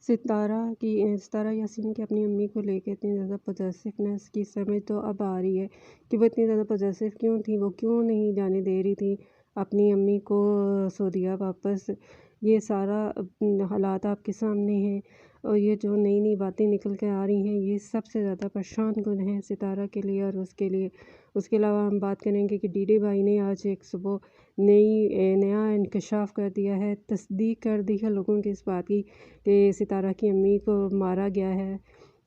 ستارہ یاسین کی اپنی امی کو لے کے اتنی زیادہ پوزیسونیس کی سمجھ تو اب آ رہی ہے کہ وہ اتنی زیادہ پوزیسو کیوں تھی، وہ کیوں نہیں جانے دے رہی تھی اپنی امی کو سعودیہ واپس۔ یہ سارا حالات آپ کے سامنے ہیں، اور یہ جو نئی نئی باتیں نکل کے آ رہی ہیں، یہ سب سے زیادہ پریشان کن ہیں ستارہ کے لیے اور اس کے لیے۔ اس کے علاوہ ہم بات کریں گے کہ ڈی ڈی بھائی نے آج ایک صبح نیا انکشاف کر دیا ہے، تصدیق کر دی ہے لوگوں کی اس بات کی کہ ستارہ کی امی کو مارا گیا ہے،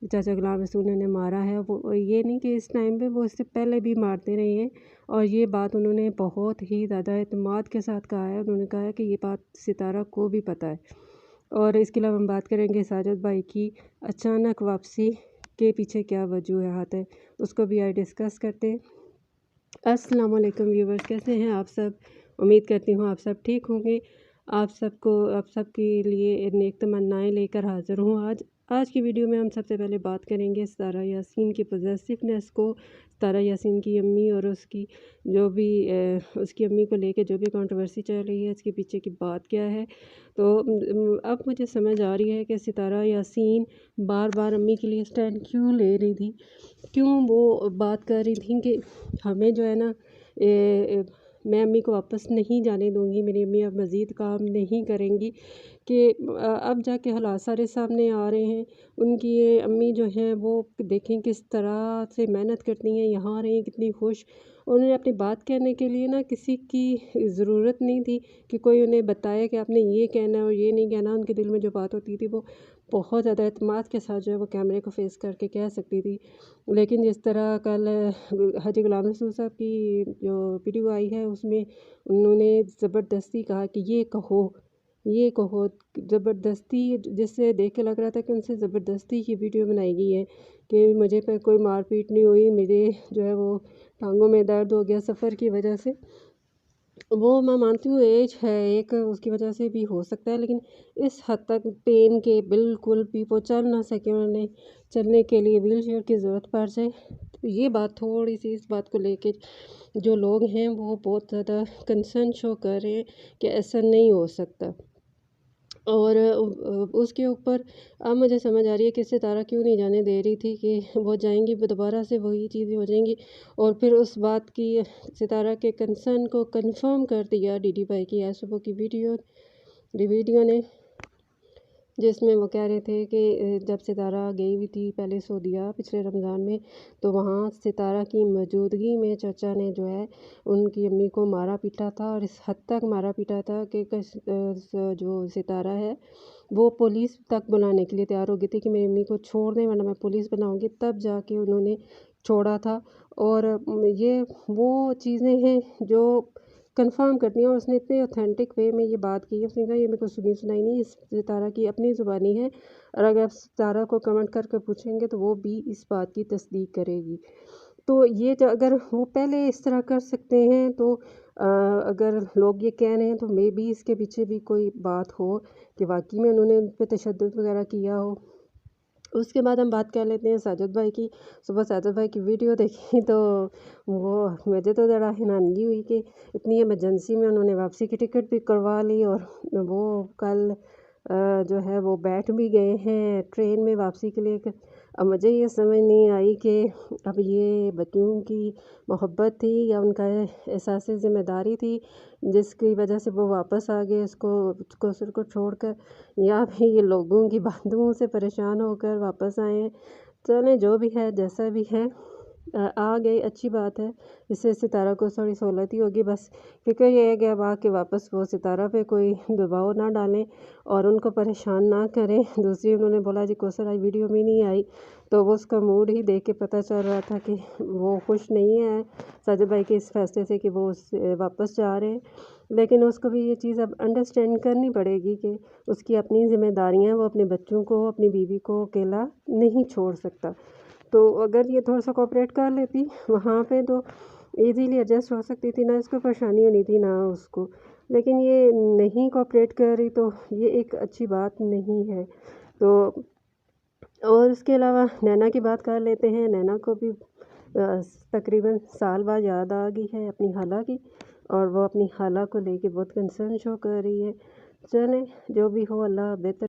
چاچا غلام رسول نے مارا ہے۔ وہ یہ نہیں کہ اس ٹائم پہ، وہ اس سے پہلے بھی مارتے رہے ہیں، اور یہ بات انہوں نے بہت ہی زیادہ اعتماد کے ساتھ کہا ہے۔ انہوں نے کہا ہے کہ یہ بات ستارہ کو بھی پتہ ہے۔ اور اس کے علاوہ ہم بات کریں گے ساجد بھائی کی اچانک واپسی کے پیچھے کیا وجوہات ہے، اس کو بھی آج ڈسکس کرتے ہیں۔ السلام علیکم ویورز، کیسے ہیں آپ سب؟ امید کرتی ہوں آپ سب ٹھیک ہوں گے۔ آپ سب کے لیے نیک تمنائیں لے کر حاضر ہوں آج کی ویڈیو میں ہم سب سے پہلے بات کریں گے ستارہ یاسین کی پوزیسونیس کو، ستارہ یاسین کی امی اور اس کی امی کو لے کے جو بھی کنٹروورسی چل رہی ہے، اس کے پیچھے کی بات کیا ہے۔ تو اب مجھے سمجھ آ رہی ہے کہ ستارہ یاسین بار بار امی کے لیے سٹینڈ کیوں لے رہی تھی، کیوں وہ بات کر رہی تھیں کہ ہمیں جو ہے نا، میں امی کو واپس نہیں جانے دوں گی، میری امی اب مزید کام نہیں کریں گی، کہ اب جا کے حالات سارے سامنے آ رہے ہیں۔ ان کی امی جو ہیں وہ دیکھیں کس طرح سے محنت کرتی ہیں، یہاں رہیں کتنی خوش۔ انہوں نے اپنی بات کہنے کے لیے نا کسی کی ضرورت نہیں تھی کہ کوئی انہیں بتائے کہ آپ نے یہ کہنا ہے اور یہ نہیں کہنا۔ ان کے دل میں جو بات ہوتی تھی وہ بہت زیادہ اعتماد کے ساتھ جو ہے وہ کیمرے کو فیس کر کے کہہ سکتی تھی۔ لیکن جس طرح کل حاجی غلام رسول صاحب کی جو ویڈیو آئی ہے، اس میں انہوں نے زبردستی کہا کہ یہ کہو زبردستی، جس سے دیکھ کے لگ رہا تھا کہ ان سے زبردستی کی ویڈیو بنائی گئی ہے کہ مجھے پہ کوئی مار پیٹ نہیں ہوئی، میرے جو ہے وہ ٹانگوں میں درد ہو گیا سفر کی وجہ سے۔ وہ میں مانتی ہوں ایج ہے ایک، اس کی وجہ سے بھی ہو سکتا ہے، لیکن اس حد تک پین کے بالکل بھی وہ چل نہ سکے، انہوں نے چلنے کے لیے ویل چیئر کی ضرورت پڑ جائے، تو یہ بات تھوڑی سی، اس بات کو لے کے جو لوگ ہیں وہ بہت زیادہ کنسرن شو کر رہے ہیں کہ ایسا نہیں ہو سکتا۔ اور اس کے اوپر اب مجھے سمجھ آ رہی ہے کہ ستارہ کیوں نہیں جانے دے رہی تھی، کہ وہ جائیں گی دوبارہ سے وہی چیزیں ہو جائیں گی۔ اور پھر اس بات کی ستارہ کے کنسرن کو کنفرم کر دیا ڈی ڈی بھائی کی آج صبح کی ویڈیو نے، جس میں وہ کہہ رہے تھے کہ جب ستارہ گئی ہوئی تھی پہلے سعودیہ پچھلے رمضان میں، تو وہاں ستارہ کی موجودگی میں چچا نے جو ہے ان کی امی کو مارا پیٹا تھا، اور اس حد تک مارا پیٹا تھا کہ جو ستارہ ہے وہ پولیس تک بلانے کے لیے تیار ہو گئی تھی کہ میری امی کو چھوڑ دیں ورنہ میں پولیس بلاؤں گی، تب جا کے انہوں نے چھوڑا تھا۔ اور یہ وہ چیزیں ہیں جو کنفرم کرتی ہیں، اور اس نے اتنے اوتھینٹک وے میں یہ بات کی ہے، اس نے کہا یہ میرے کو سنی سنائی نہیں، اس ستارہ کی اپنی زبانی ہے، اور اگر آپ ستارہ کو کمنٹ کر کے پوچھیں گے تو وہ بھی اس بات کی تصدیق کرے گی۔ تو یہ اگر وہ پہلے اس طرح کر سکتے ہیں، تو اگر لوگ یہ کہہ رہے ہیں تو مے بی اس کے پیچھے بھی کوئی بات ہو کہ واقعی میں انہوں نے ان پہ تشدد وغیرہ کیا ہو۔ اس کے بعد ہم بات کر لیتے ہیں ساجد بھائی کی۔ صبح ساجد بھائی کی ویڈیو دیکھی تو وہ مجھے تو ذرا حیرانگی ہوئی کہ اتنی ایمرجنسی میں انہوں نے واپسی کی ٹکٹ بھی کروا لی، اور وہ کل جو ہے وہ بیٹھ بھی گئے ہیں ٹرین میں واپسی کے لیے۔ اب مجھے یہ سمجھ نہیں آئی کہ اب یہ بچوں کی محبت تھی یا ان کا احساس ذمہ داری تھی جس کی وجہ سے وہ واپس آ گئے اس کو چھوڑ کر، یا پھر یہ لوگوں کی باتوں سے پریشان ہو کر واپس آئے ہیں۔ چلیں جو بھی ہے جیسا بھی ہے، آ گئی اچھی بات ہے، اس سے ستارہ کو تھوڑی سہولت ہی ہوگی۔ بس فکر یہ ہے کہ اب آ کے واپس وہ ستارہ پہ کوئی دباؤ نہ ڈالیں اور ان کو پریشان نہ کریں۔ دوسری انہوں نے بولا جی کوثر آج ویڈیو میں نہیں آئی، تو وہ اس کا موڈ ہی دیکھ کے پتہ چل رہا تھا کہ وہ خوش نہیں ہے ساجد بھائی کے اس فیصلے سے کہ وہ واپس جا رہے ہیں، لیکن اس کو بھی یہ چیز اب انڈرسٹینڈ کرنی پڑے گی کہ اس کی اپنی ذمہ داریاں، وہ اپنے بچوں کو اپنی بیوی کو اکیلا نہیں چھوڑ سکتا۔ تو اگر یہ تھوڑا سا کوآپریٹ کر لیتی وہاں پہ تو ایزیلی ایڈجسٹ ہو سکتی تھی، نہ اس کو پریشانی ہونی تھی نہ اس کو، لیکن یہ نہیں کوآپریٹ کر رہی تو یہ ایک اچھی بات نہیں ہے۔ تو اور اس کے علاوہ نینا کی بات کر لیتے ہیں۔ نینا کو بھی تقریباً سال بعد یاد آ گئی ہے اپنی خالہ کی، اور وہ اپنی خالہ کو لے کے بہت کنسرن شو کر رہی ہے۔ چلیں جو بھی ہو، اللہ بہتر